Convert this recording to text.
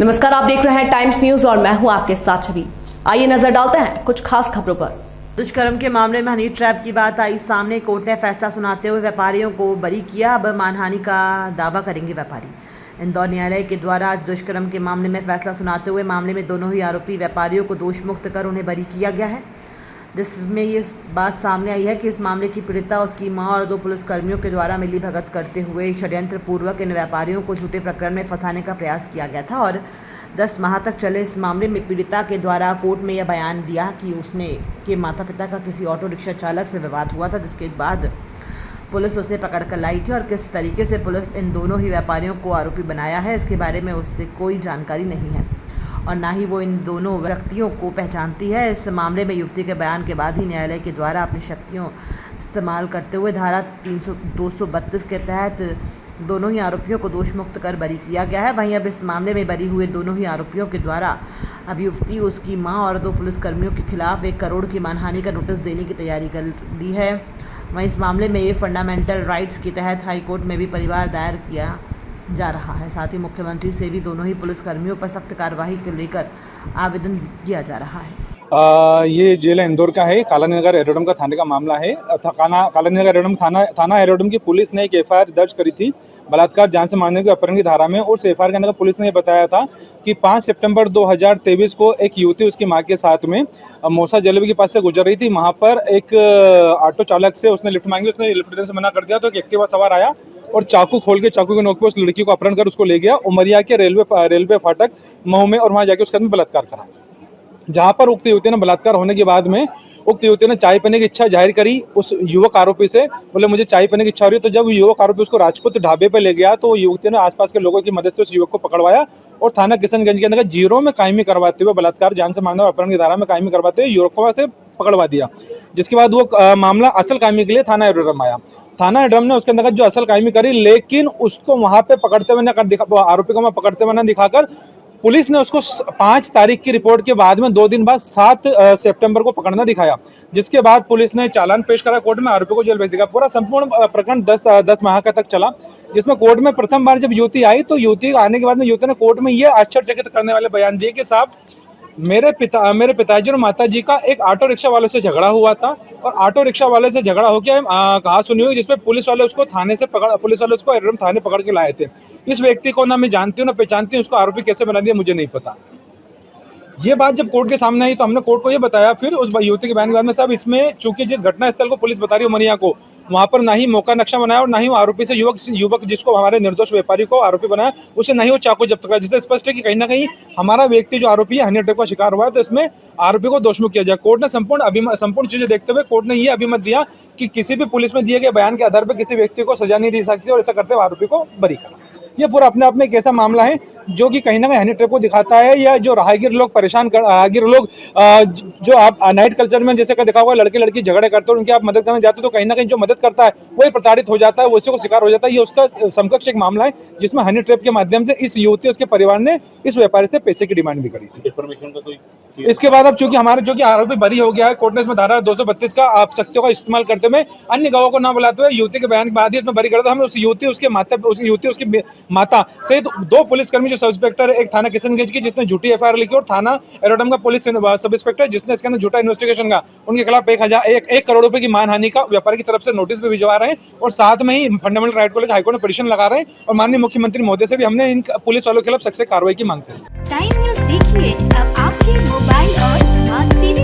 नमस्कार, आप देख रहे हैं टाइम्स न्यूज और मैं हूं आपके साथ छवि। आइए नजर डालते हैं कुछ खास खबरों पर। दुष्कर्म के मामले में हनी ट्रैप की बात आई सामने। कोर्ट ने फैसला सुनाते हुए व्यापारियों को बरी किया। अब मानहानि का दावा करेंगे व्यापारी। इंदौर न्यायालय के द्वारा आज दुष्कर्म के मामले में फैसला सुनाते हुए मामले में दोनों ही आरोपी व्यापारियों को दोष मुक्त कर उन्हें बरी किया गया है, जिसमें ये बात सामने आई है कि इस मामले की पीड़िता, उसकी मां और 2 पुलिसकर्मियों के द्वारा मिलीभगत करते हुए षड्यंत्र पूर्वक इन व्यापारियों को झूठे प्रकरण में फंसाने का प्रयास किया गया था। और 10 माह तक चले इस मामले में पीड़िता के द्वारा कोर्ट में यह बयान दिया कि उसने के माता पिता का किसी ऑटो रिक्शा चालक से विवाद हुआ था, जिसके बाद पुलिस उसे पकड़ कर लाई थी। और किस तरीके से पुलिस इन दोनों ही व्यापारियों को आरोपी बनाया है, इसके बारे में उससे कोई जानकारी नहीं है और ना ही वो इन दोनों व्यक्तियों को पहचानती है। इस मामले में युवती के बयान के बाद ही न्यायालय के द्वारा अपनी शक्तियों इस्तेमाल करते हुए धारा 232 के तहत दोनों ही आरोपियों को दोष मुक्त कर बरी किया गया है। वहीं अब इस मामले में बरी हुए दोनों ही आरोपियों के द्वारा अब युवती, उसकी मां और 2 पुलिसकर्मियों के खिलाफ 1 करोड़ की मानहानि का नोटिस देने की तैयारी कर ली है। वहीं इस मामले में ये फंडामेंटल राइट्स के तहत हाईकोर्ट में भी परिवार दायर किया जा रहा है। साथ ही मुख्यमंत्री से भी दोनों ही पुलिसकर्मियों पर सख्त कार्रवाई को लेकर आवेदन किया जा रहा है। ये जेल इंदौर का है, कालानगर एरोड्रम का थाने का मामला है। कालानगर एरोड्रम थाना एरोड्रम की पुलिस ने एक एफआईआर दर्ज करी थी बलात्कार, जान से मारने के अपहरण की धारा में। और उस एफआईआर के अंदर पुलिस ने बताया था कि 5 सितंबर 2023 को एक युवती उसकी मां के साथ में मौसा जलेबी के पास से गुजर रही थी। वहां पर एक ऑटो चालक से उसने लिफ्ट मांगी, उसने लिफ्ट देने से मना कर दिया तो एक एक्टिवा सवार आया और चाकू खोल के चाकू के नोक पे उस लड़की को अपहरण कर उसको ले गया उमरिया के रेलवे फाटक मऊ में, और वहां जाके उसके आदमी बलात्कार करा। जहां पर उक्त युवती ने बलात्कार होने के बाद में उक्त युवती ने चाय पीने की इच्छा जाहिर करी उस युवक आरोपी से, बोले मुझे चाय पीने की इच्छा हो रही है। तो जब युवक आरोपी उसको राजपूत ढाबे पे ले गया तो युवती ने आसपास के लोगों की मदद से उस युवक को पकड़वाया और थाना किशनगंज के अंदर जीरो में कायमी करवाते हुए बलात्कार, जान से मारने और अपहरण की धारा में कायमी करवाते हुए युवक से पकड़वा दिया। जिसके बाद वो मामला असल कायमी के लिए थाना एरोड्रम आया। थाना एरोड्रम ने उसके अंदर जो असल कायमी करी, लेकिन उसको वहां पे पकड़ते हुए आरोपी को पकड़ते हुए न दिखाकर पुलिस ने उसको 5 तारीख की रिपोर्ट के बाद में 2 दिन बाद 7 सितंबर को पकड़ना दिखाया। जिसके बाद पुलिस ने चालान पेश करा कोर्ट में, आरोपी को जेल भेज दिया। पूरा संपूर्ण प्रकरण 10 माह का तक चला, जिसमें कोर्ट में प्रथम बार जब युवती आई तो युवती आने के बाद में युवती ने कोर्ट में ये आश्चर्यचकित करने वाले बयान दिए कि साहब मेरे पिताजी और माताजी का एक ऑटो रिक्शा वाले से झगड़ा हुआ था और ऑटो रिक्शा वाले से झगड़ा होकर कहा सुनी हुई, जिसमें पुलिस वाले उसको एरोड्रम थाने पकड़ के लाए थे। इस व्यक्ति को ना मैं जानती हूँ ना पहचानती हूँ, उसको आरोपी कैसे बना दिया मुझे नहीं पता। ये बात जब कोर्ट के सामने आई तो हमने कोर्ट को ये बताया फिर उस युवती के बयान के बाद में, साहब इसमें चूंकि जिस घटना स्थल को पुलिस बता रही है उमरिया को, वहां पर ना ही मौका नक्शा बनाया और ना ही वो आरोपी से युवक जिसको हमारे निर्दोष व्यापारी को आरोपी बनाया उसे नहीं वो चाकू जब्त करा, जिससे स्पष्ट है कि कहीं ना कहीं हमारा व्यक्ति जो आरोपी है हनी ट्रैप का शिकार हुआ है, तो इसमें आरोपी को दोषमुक्त किया जाए। कोर्ट ने संपूर्ण चीजें देखते हुए कोर्ट ने ये अभिमत दिया कि किसी भी पुलिस में दिए गए बयान के आधार पर किसी व्यक्ति को सजा नहीं दी सकती और ऐसा करते हुए आरोपी को बरी करा। ये पूरा अपने आप में एक ऐसा मामला है जो कि कहीं ना कहीं हनी ट्रैप को दिखाता है, या जो राहगीर लोग राहगीर लोग जो आप नाइट कल्चर में जैसे का देखा होगा, लड़के लड़की झगड़े करते हो उनकी आप मदद करने जाते हो तो कहीं ना कहीं जो मदद करता है वही प्रताड़ित हो जाता है, वो उसी को शिकार हो जाता है। ये उसका समकक्ष एक मामला है जिसमें हनी ट्रैप के माध्यम से इस युवती उसके परिवार ने इस व्यापारी से पैसे की डिमांड भी करी थी। इंफॉर्मेशन का कोई इसके बाद अब चूंकि हमारे जो कि आरोपी बरी हो गया है, कोर्ट ने इसमें धारा 232 का आप शक्तियों का इस्तेमाल करते हुए अन्य गवाहों को न बुलाते हुए युवती के बयान के बाद ही इसमें बरी कर दिया। हमें उस युवती उसकी माता सहित 2 पुलिसकर्मी, जो सब इंस्पेक्टर एक थाना किशनगंज की जिसने झूठी एफआईआर लिखी और थाना एरोड्रम का पुलिस सब इंस्पेक्टर जिसने इसके अंदर झूठा इन्वेस्टिगेशन का, उनके खिलाफ 1 करोड़ रुपए की मानहानि का व्यापारी की तरफ से नोटिस भी भिजवा रहे हैं और साथ में ही फंडामेंटल राइट को लेकर हाईकोर्ट में पिटीशन लगा रहे हैं और माननीय मुख्यमंत्री महोदय से भी हमने इन पुलिस वालों के खिलाफ सख्त कार्रवाई की मांग की। टाइम न्यूज़ देखिए अब आपके मोबाइल और स्मार्ट टीवी